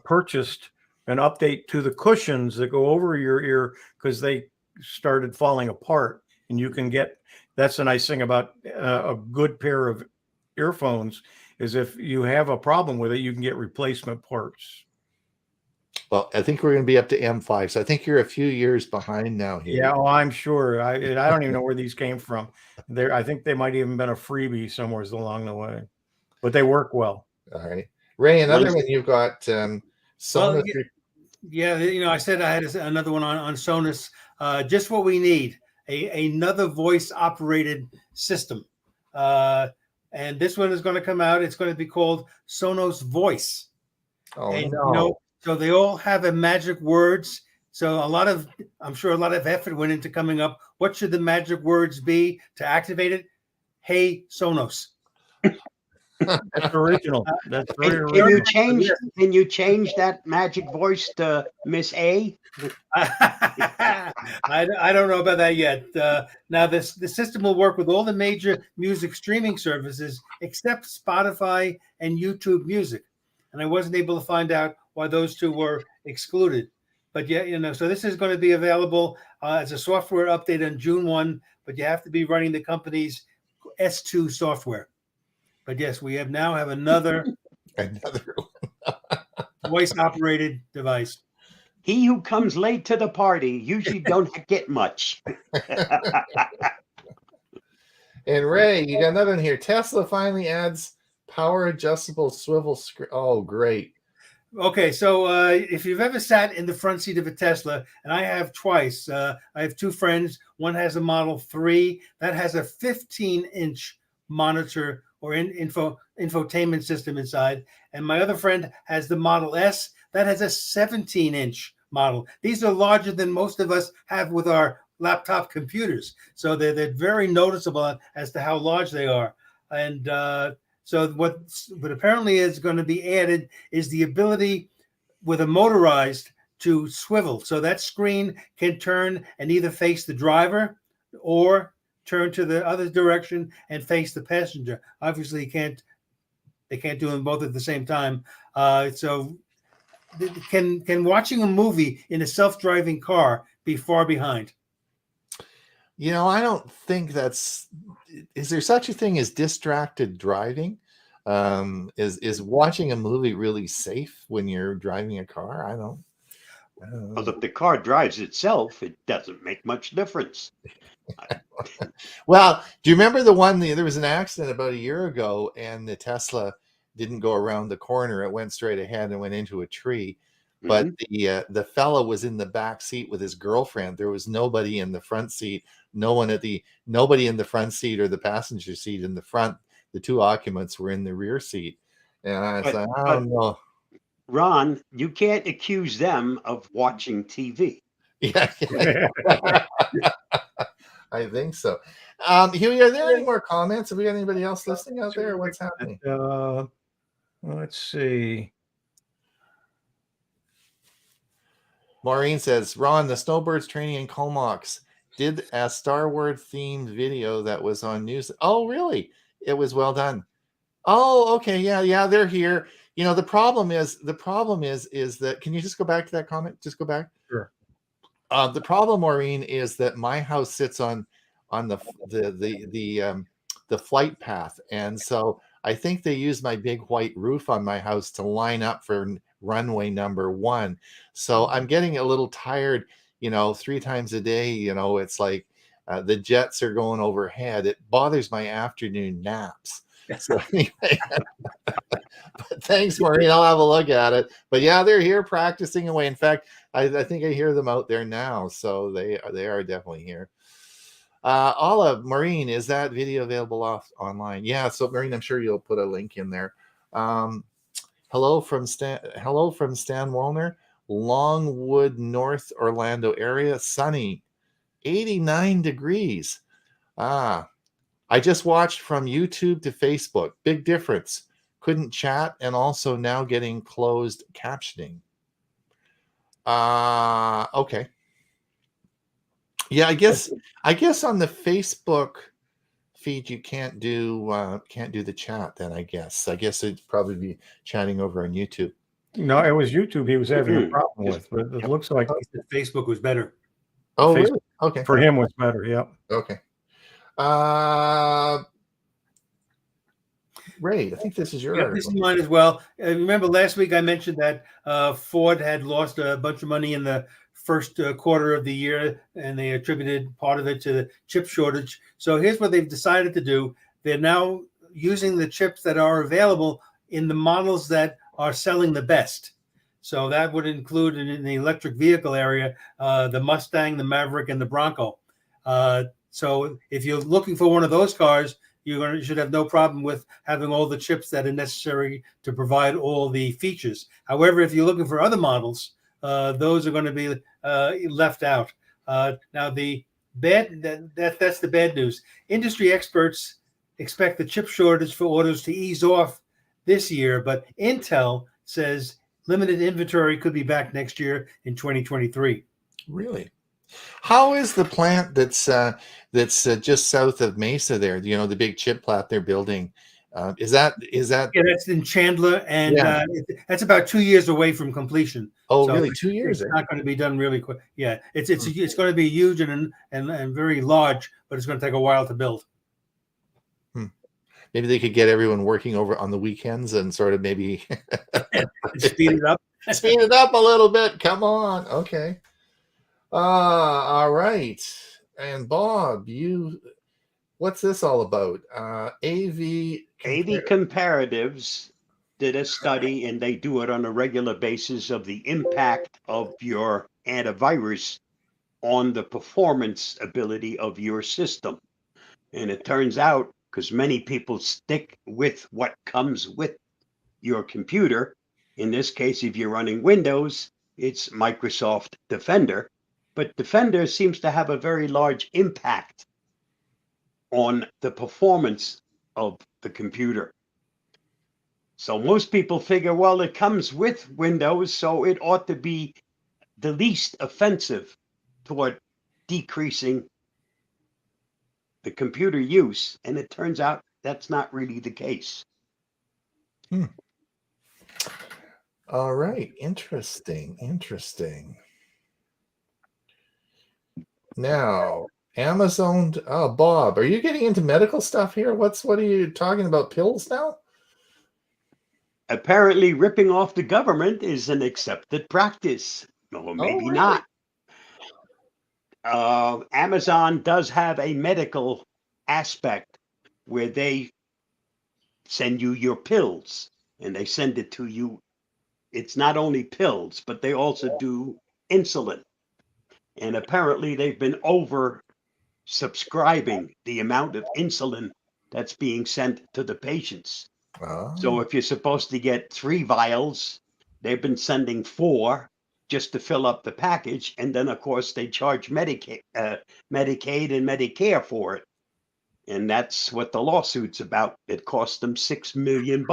purchased an update to the cushions that go over your ear because they started falling apart, and you can get. That's the nice thing about a good pair of earphones is if you have a problem with it, you can get replacement parts. Well, I think we're going to be up to M5, so I think you're a few years behind now here. Yeah, oh, I'm sure. I don't even know where these came from. I think they might even been a freebie somewhere along the way, but they work well. All right, Ray. Another one you've got. Sonos. Well, yeah, I said I had another one on Sonos. Just what we need. Another voice operated system. And this one is going to come out. It's going to be called Sonos Voice. Oh, and, no. So they all have a magic words. So I'm sure a lot of effort went into coming up. What should the magic words be to activate it? Hey, Sonos. That's original. That's very Can original. you change that magic voice to Miss A? I don't know about that yet. Now, the system will work with all the major music streaming services except Spotify and YouTube Music. And I wasn't able to find out why those two were excluded. But yeah, so this is going to be available as a software update on June 1, but you have to be running the company's S2 software. But yes, we now have another voice-operated device. He who comes late to the party usually don't get much. And Ray, you got another one here. Tesla finally adds power adjustable swivel screen. Oh, great. Okay, so if you've ever sat in the front seat of a Tesla, and I have twice, I have two friends. One has a Model 3 that has a 15-inch monitor or infotainment system inside, and my other friend has the Model S that has a 17-inch model. These are larger than most of us have with our laptop computers, so they're very noticeable as to how large they are. And so what apparently is going to be added is the ability with a motorized to swivel. So that screen can turn and either face the driver or turn to the other direction and face the passenger. Obviously, they can't do them both at the same time. So can watching a movie in a self-driving car be far behind? I don't think is there such a thing as distracted driving? Is watching a movie really safe when you're driving a car? I don't know. Well, if the car drives itself, it doesn't make much difference. Well, do you remember there was an accident about a year ago and the Tesla didn't go around the corner. It went straight ahead and went into a tree. But the fellow was in the back seat with his girlfriend. There was nobody in the front seat. Nobody in the front seat or the passenger seat in the front. The two occupants were in the rear seat. And I was like, I don't know. Ron, you can't accuse them of watching TV. Yeah. I think so. Huey, are there any more comments? Have we got anybody else listening out there? What's happening? Let's see. Maureen says, Ron, the Snowbirds training in Comox did a Star Wars themed video that was on news. Oh, really? It was well done. Oh, okay. Yeah, they're here. The problem is that, can you just go back to that comment? Just go back. Sure. The problem, Maureen, is that my house sits on the flight path, and so I think they use my big white roof on my house to line up for runway number 1. So I'm getting a little tired. 3 times a day. It's like the jets are going overhead. It bothers my afternoon naps. So anyway, but thanks, Maureen. I'll have a look at it. But yeah, they're here practicing away. In fact, I think I hear them out there now. So they are definitely here. Olive, Maureen, is that video available online? Yeah, so Maureen, I'm sure you'll put a link in there. Hello from Stan Wallner, Longwood, North Orlando area, sunny, 89 degrees. I just watched from YouTube to Facebook. Big difference. Couldn't chat, and also now getting closed captioning. Okay. Yeah, I guess on the Facebook feed you can't do the chat then, I guess it'd probably be chatting over on YouTube. No, it was YouTube he was having a problem with, but it looks like He said Facebook was better. Oh, Facebook really? Okay. for him was better. Yeah. Okay. Ray, I think this is your Yeah, this article. is mine as well. Remember last week I mentioned that Ford had lost a bunch of money in the first quarter of the year, and they attributed part of it to the chip shortage. So here's what they've decided to do. They're now using the chips that are available in the models that are selling the best. So that would include in the electric vehicle area, the Mustang, the Maverick, and the Bronco. So if you're looking for one of those cars, you should have no problem with having all the chips that are necessary to provide all the features. However, if you're looking for other models, those are going to be left out. Now, the that's the bad news. Industry experts expect the chip shortage for autos to ease off this year, but Intel says limited inventory could be back next year in 2023. Really? How is the plant that's just south of Mesa there? You know, the big chip plant they're building. Is that? Yeah, that's in Chandler, and Yeah. that's about 2 years away from completion. Oh, So really? 2 years? It's not going to be done really quick. Yeah, it's going to be huge and very large, but it's going to take a while to build. Maybe they could get everyone working over on the weekends and sort of maybe Speed it up. speed it up a little bit. Come on. Okay. All right. And Bob, what's this all about? AV Comparatives did a study, and they do it on a regular basis, of the impact of your antivirus on the performance ability of your system. And it turns out, because many people stick with what comes with your computer, in this case, if you're running Windows, it's Microsoft Defender. But Defender seems to have a very large impact on the performance of the computer. So most people figure, well, it comes with Windows, so it ought to be the least offensive toward decreasing the computer use. And it turns out that's not really the case. All right. Interesting. Now, Amazon. Oh, Bob, are you getting into medical stuff here? What are you talking about? Pills now? Apparently, ripping off the government is an accepted practice. Or maybe really? not. Amazon does have a medical aspect where they send you your pills, and they send it to you. It's not only pills, but they also do insulin. And apparently they've been over subscribing the amount of insulin that's being sent to the patients. So if you're supposed to get 3 vials, they've been sending 4 just to fill up the package. And then, of course, they charge Medicaid and Medicare for it. And that's what the lawsuit's about. It cost them $6 million.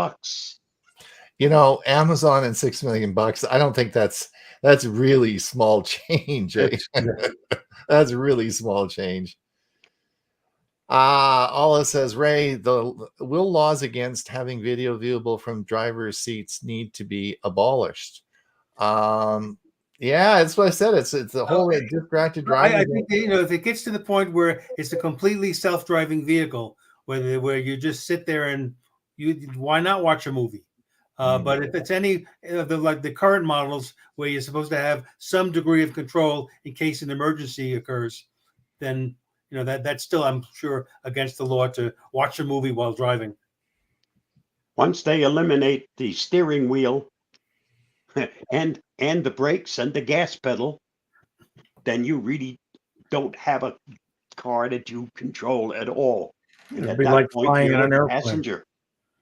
You know, Amazon and $6 million. I don't think that's really small change. Eh? That's really small change. Ola says, Ray, will laws against having video viewable from driver's seats need to be abolished? Yeah, that's what I said. It's the whole distracted driving. I think if it gets to the point where it's a completely self-driving vehicle, where you just sit there and why not watch a movie? But if it's any of the current models where you're supposed to have some degree of control in case an emergency occurs, then that's still, I'm sure, against the law to watch a movie while driving. Once they eliminate the steering wheel and the brakes and the gas pedal, then you really don't have a car that you control at all. And It'd at be that like point, flying in you're an a airplane. passenger.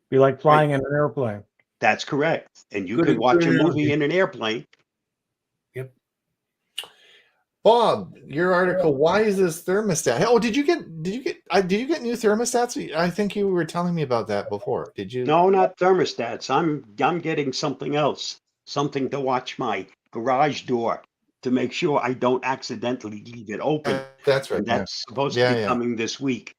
Be like flying in an airplane. That's correct. And you Good- can watch good a movie analogy. in an airplane. Yep. Bob, your article. Why is this thermostat? Oh, did you get new thermostats? I think you were telling me about that before. Did you? No, not thermostats. I'm getting something else. Something to watch my garage door to make sure I don't accidentally leave it open. That's right. And Yeah. that's supposed to Yeah, be yeah. coming this week.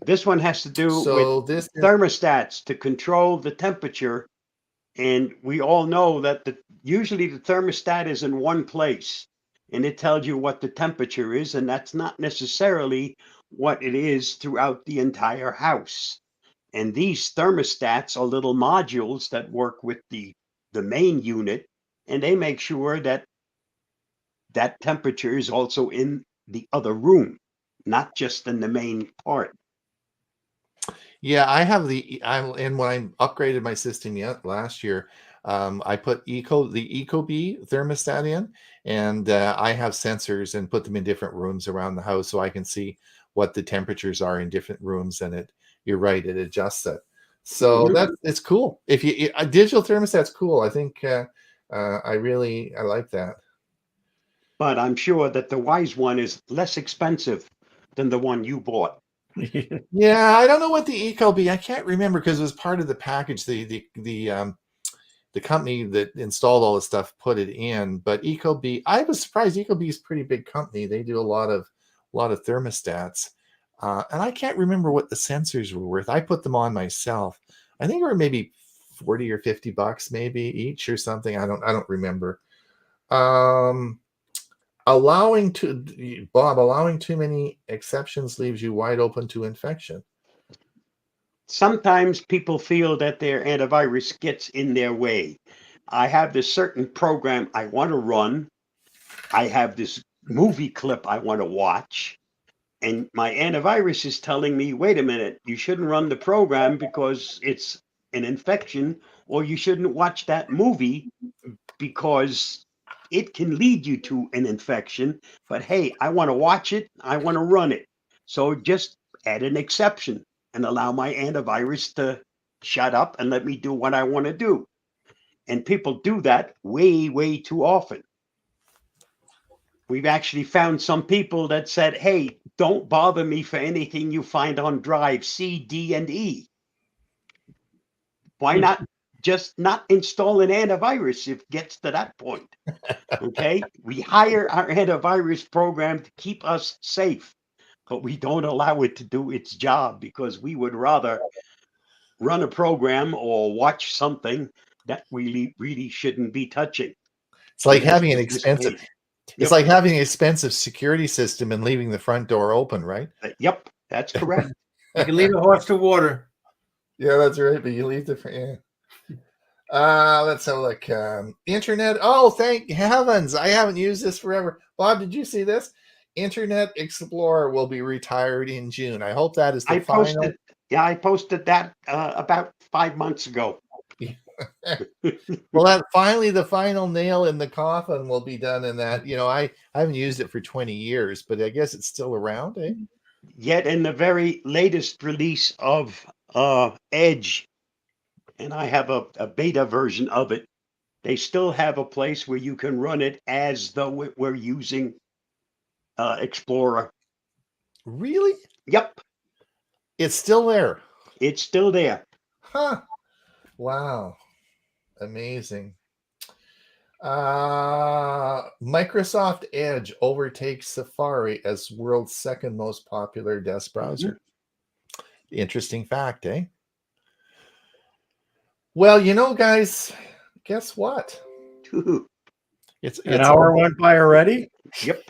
This one has to do with So this is, thermostats to control the temperature. And we all know that usually the thermostat is in one place and it tells you what the temperature is, and that's not necessarily what it is throughout the entire house. And these thermostats are little modules that work with the main unit, and they make sure that that temperature is also in the other room, not just in the main part. yeah, I have and when I upgraded my system last year, I put the Ecobee thermostat in, and I have sensors and put them in different rooms around the house so I can see what the temperatures are in different rooms, and you're right, it adjusts it. So Mhm. it's cool. If a digital thermostat's cool. I think I like that. But I'm sure that the Wise one is less expensive than the one you bought. Yeah, I don't know what the Ecobee. I can't remember because it was part of the package. The company that installed all this stuff put it in, but Ecobee, I was surprised. Ecobee is a pretty big company. They do a lot of thermostats, and I can't remember what the sensors were worth. I put them on myself. I think they were maybe $40 or $50 maybe each or something. I don't remember. Allowing too many exceptions leaves you wide open to infection. Sometimes people feel that their antivirus gets in their way. I have this certain program I want to run. I have this movie clip I want to watch. And my antivirus is telling me, wait a minute, you shouldn't run the program because it's an infection, or you shouldn't watch that movie because it can lead you to an infection. But hey, I want to watch it, I want to run it. So just add an exception and allow my antivirus to shut up and let me do what I want to do. And people do that way, way too often. We've actually found some people that said, hey, don't bother me for anything you find on drive C, D, and E. Why not just not install an antivirus if it gets to that point? Okay. We hire our antivirus program to keep us safe, but we don't allow it to do its job because we would rather run a program or watch something that we really shouldn't be touching. It's like And that's having an what this expensive. is. It's Yep. like having an expensive security system and leaving the front door open, right? Yep, that's correct. You can lead a horse to water. Yeah, that's right. But you leave the front. Yeah. Let's have a look. Internet. Oh, thank heavens! I haven't used this forever. Bob, did you see this? Internet Explorer will be retired in June. I hope that is the final. I posted that about 5 months ago. Well, that finally the final nail in the coffin will be done in that. I haven't used it for 20 years, but I guess it's still around, eh? Yet in the very latest release of Edge, and I have a beta version of it, they still have a place where you can run it as though we're using Explorer. Really? Yep, It's still there. it's still there. Huh. Wow. Amazing. Microsoft Edge overtakes Safari as world's second most popular desk browser. Interesting fact, eh? Well, guys, guess what? It's An hour went by already. Yep.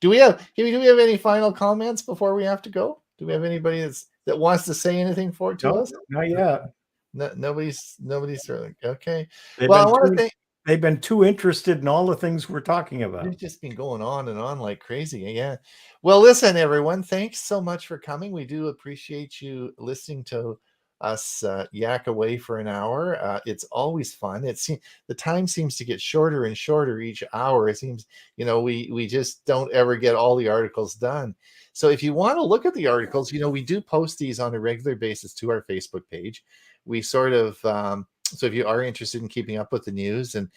Do we have any final comments before we have to go? Do we have anybody that wants to say anything to No, us? not yet. No, nobody's really okay. They've Well, I been want too- to thank. They've been too interested in all the things we're talking It's about. just been going on and on like crazy. Yeah. Well, listen, everyone, thanks so much for coming. We do appreciate you listening to us yak away for an hour. It's always fun. The time seems to get shorter and shorter each hour. It seems, we just don't ever get all the articles done. So if you want to look at the articles, we do post these on a regular basis to our Facebook page. We sort of, so if you are interested in keeping up with the news and,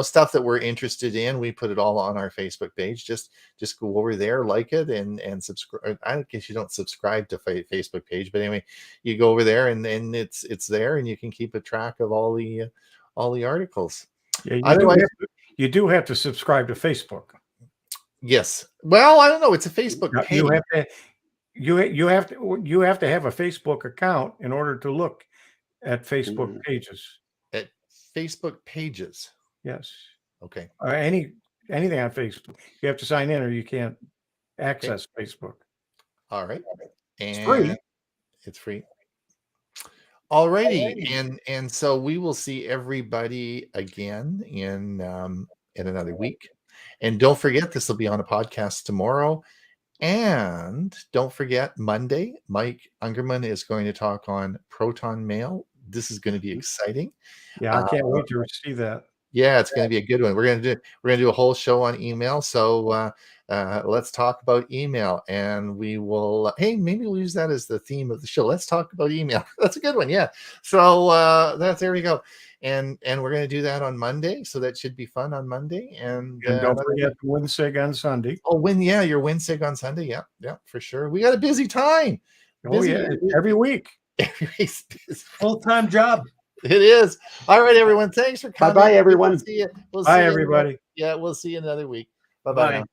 stuff that we're interested in, we put it all on our Facebook page. Just go over there, like it, and subscribe. I guess you don't subscribe to Facebook page, but anyway, you go over there and it's there, and you can keep a track of all the articles. Yeah, you do have to subscribe to Facebook. Yes. Well, I don't know. It's a Facebook page. You have to have a Facebook account in order to look at Facebook pages. At Facebook pages. Yes. Okay. Anything on Facebook, you have to sign in or you can't access Facebook. All right. And It's free. It's free. Alrighty. And so we will see everybody again in another week. And don't forget, this will be on a podcast tomorrow. And don't forget, Monday, Mike Ungerman is going to talk on Proton Mail. This is going to be exciting. Yeah, I can't wait to receive that. Yeah, it's going to be a good one. We're going to do a whole show on email. So let's talk about email, and we will. Hey, maybe we'll use that as the theme of the show. Let's talk about email. That's a good one. Yeah. So there we go. And we're going to do that on Monday. So that should be fun on Monday. And don't forget to WinSig on Sunday. Oh, your WinSig on Sunday. Yeah, for sure. We got a busy time. Every week. Full-time job. It is. All right, everyone. Thanks for coming. Bye-bye, everyone. We'll see you. Bye, everybody. Yeah, we'll see you another week. Bye-bye. Bye.